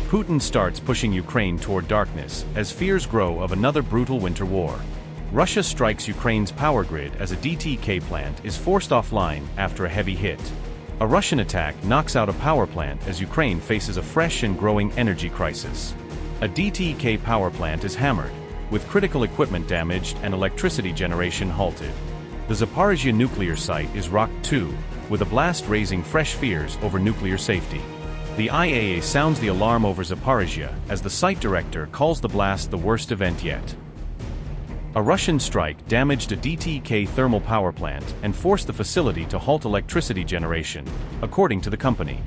Putin starts pushing Ukraine toward darkness as fears grow of another brutal winter war. Russia strikes Ukraine's power grid as a DTEK plant is forced offline after a heavy hit. A Russian attack knocks out a power plant as Ukraine faces a fresh and growing energy crisis. A DTEK power plant is hammered, with critical equipment damaged and electricity generation halted. The Zaporizhzhia nuclear site is rocked too, with a blast raising fresh fears over nuclear safety. The IAEA sounds the alarm over Zaporizhzhia as the site director calls the blast the worst event yet. A Russian strike damaged a DTEK thermal power plant and forced the facility to halt electricity generation, according to the company.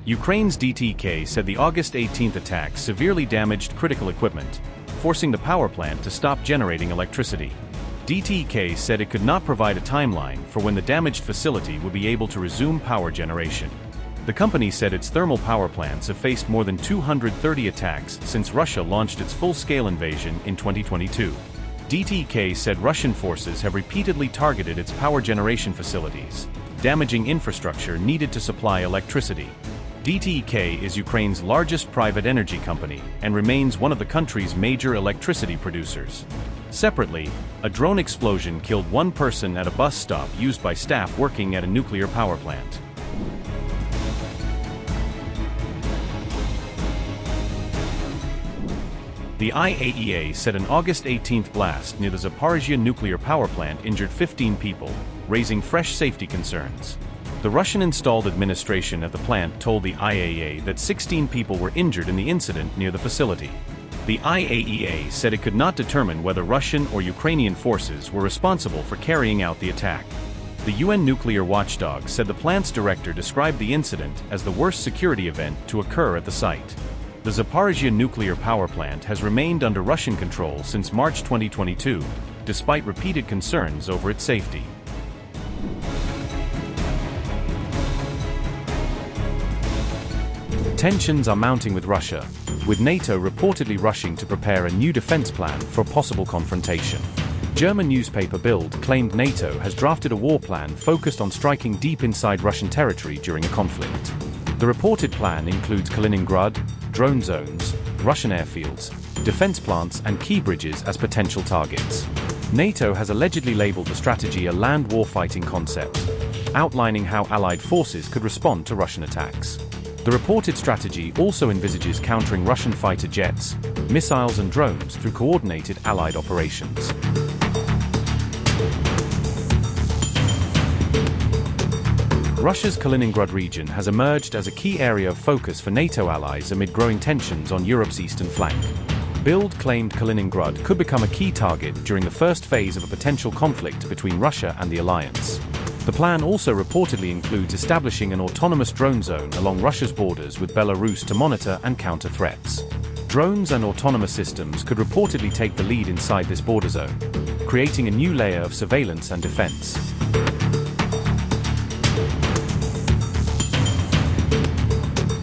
Ukraine's DTEK said the August 18 attack severely damaged critical equipment, forcing the power plant to stop generating electricity. DTEK said it could not provide a timeline for when the damaged facility would be able to resume power generation. The company said its thermal power plants have faced more than 230 attacks since Russia launched its full-scale invasion in 2022. DTEK said Russian forces have repeatedly targeted its power generation facilities, damaging infrastructure needed to supply electricity. DTEK is Ukraine's largest private energy company and remains one of the country's major electricity producers. Separately, a drone explosion killed one person at a bus stop used by staff working at a nuclear power plant. The IAEA said an August 18 blast near the Zaporizhzhia nuclear power plant injured 15 people, raising fresh safety concerns. The Russian-installed administration at the plant told the IAEA that 16 people were injured in the incident near the facility. The IAEA said it could not determine whether Russian or Ukrainian forces were responsible for carrying out the attack. The UN nuclear watchdog said the plant's director described the incident as the worst security event to occur at the site. The Zaporizhzhia nuclear power plant has remained under Russian control since March 2022, despite repeated concerns over its safety. Tensions are mounting with Russia, with NATO reportedly rushing to prepare a new defense plan for a possible confrontation. German newspaper Bild claimed NATO has drafted a war plan focused on striking deep inside Russian territory during a conflict. The reported plan includes Kaliningrad, drone zones, Russian airfields, defense plants and key bridges as potential targets. NATO has allegedly labeled the strategy a land warfighting concept, outlining how Allied forces could respond to Russian attacks. The reported strategy also envisages countering Russian fighter jets, missiles and drones through coordinated Allied operations. Russia's Kaliningrad region has emerged as a key area of focus for NATO allies amid growing tensions on Europe's eastern flank. Bild claimed Kaliningrad could become a key target during the first phase of a potential conflict between Russia and the alliance. The plan also reportedly includes establishing an autonomous drone zone along Russia's borders with Belarus to monitor and counter threats. Drones and autonomous systems could reportedly take the lead inside this border zone, creating a new layer of surveillance and defense.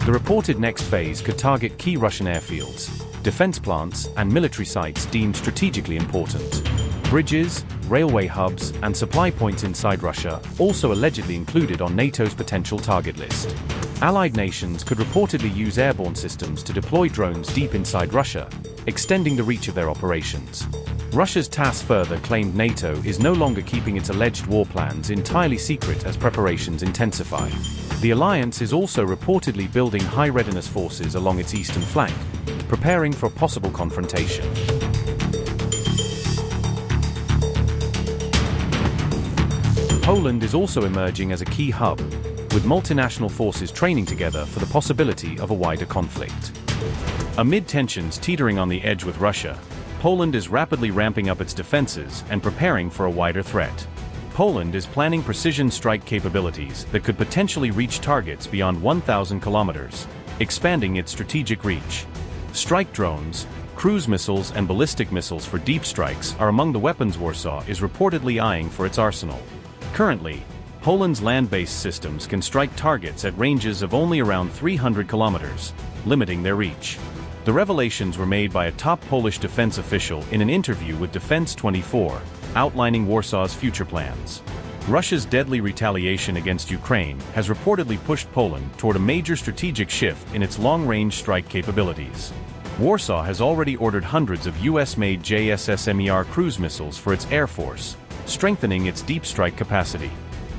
The reported next phase could target key Russian airfields, defense plants, and military sites deemed strategically important. Bridges, railway hubs, and supply points inside Russia also allegedly included on NATO's potential target list. Allied nations could reportedly use airborne systems to deploy drones deep inside Russia, extending the reach of their operations. Russia's TASS further claimed NATO is no longer keeping its alleged war plans entirely secret as preparations intensify. The alliance is also reportedly building high-readiness forces along its eastern flank, preparing for a possible confrontation. Poland is also emerging as a key hub, with multinational forces training together for the possibility of a wider conflict. Amid tensions teetering on the edge with Russia, Poland is rapidly ramping up its defenses and preparing for a wider threat. Poland is planning precision strike capabilities that could potentially reach targets beyond 1,000 kilometers, expanding its strategic reach. Strike drones, cruise missiles and ballistic missiles for deep strikes are among the weapons Warsaw is reportedly eyeing for its arsenal. Currently, Poland's land-based systems can strike targets at ranges of only around 300 kilometers, limiting their reach. The revelations were made by a top Polish defense official in an interview with Defense 24, outlining Warsaw's future plans. Russia's deadly retaliation against Ukraine has reportedly pushed Poland toward a major strategic shift in its long-range strike capabilities. Warsaw has already ordered hundreds of US-made JSSMER cruise missiles for its air force, strengthening its deep strike capacity.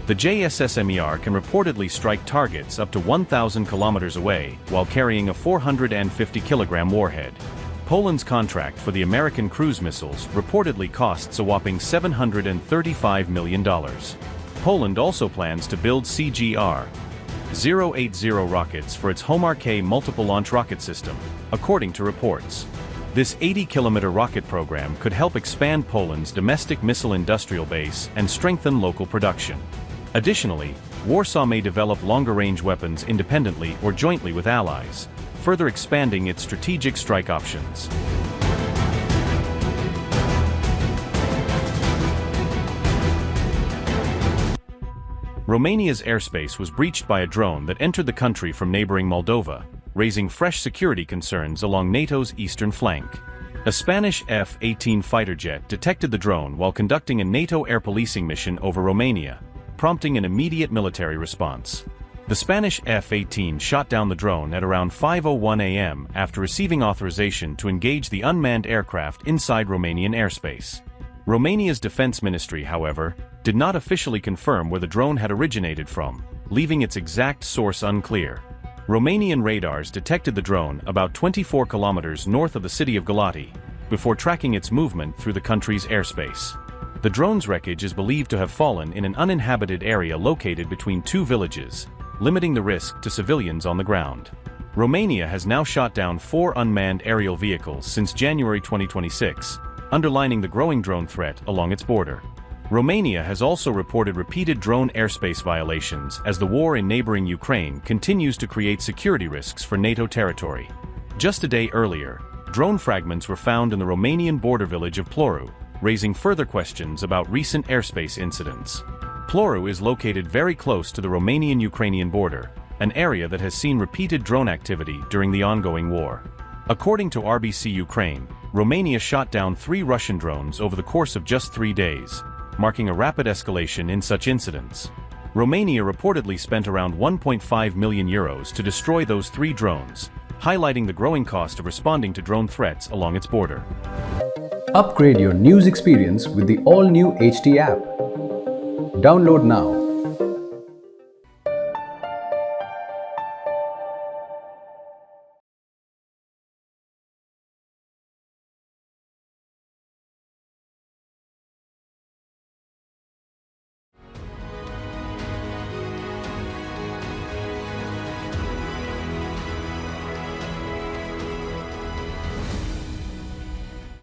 The JSSMER can reportedly strike targets up to 1,000 kilometers away while carrying a 450-kilogram warhead. Poland's contract for the American cruise missiles reportedly costs a whopping $735 million. Poland also plans to build CGR-080 rockets for its Home-RK multiple launch rocket system, according to reports. This 80-kilometer rocket program could help expand Poland's domestic missile industrial base and strengthen local production. Additionally, Warsaw may develop longer-range weapons independently or jointly with allies, further expanding its strategic strike options. Romania's airspace was breached by a drone that entered the country from neighboring Moldova, raising fresh security concerns along NATO's eastern flank. A Spanish F-18 fighter jet detected the drone while conducting a NATO air policing mission over Romania, prompting an immediate military response. The Spanish F-18 shot down the drone at around 5:01 a.m. after receiving authorization to engage the unmanned aircraft inside Romanian airspace. Romania's defense ministry, however, did not officially confirm where the drone had originated from, leaving its exact source unclear. Romanian radars detected the drone about 24 kilometers north of the city of Galati, before tracking its movement through the country's airspace. The drone's wreckage is believed to have fallen in an uninhabited area located between two villages, limiting the risk to civilians on the ground. Romania has now shot down 4 unmanned aerial vehicles since January 2026, underlining the growing drone threat along its border. Romania has also reported repeated drone airspace violations as the war in neighboring Ukraine continues to create security risks for NATO territory. Just a day earlier, drone fragments were found in the Romanian border village of Ploru, raising further questions about recent airspace incidents. Ploru is located very close to the Romanian-Ukrainian border, an area that has seen repeated drone activity during the ongoing war. According to RBC Ukraine, Romania shot down 3 Russian drones over the course of just 3 days, marking a rapid escalation in such incidents. Romania reportedly spent around €1.5 million to destroy those 3 drones, highlighting the growing cost of responding to drone threats along its border. Upgrade your news experience with the all-new HT app. Download now.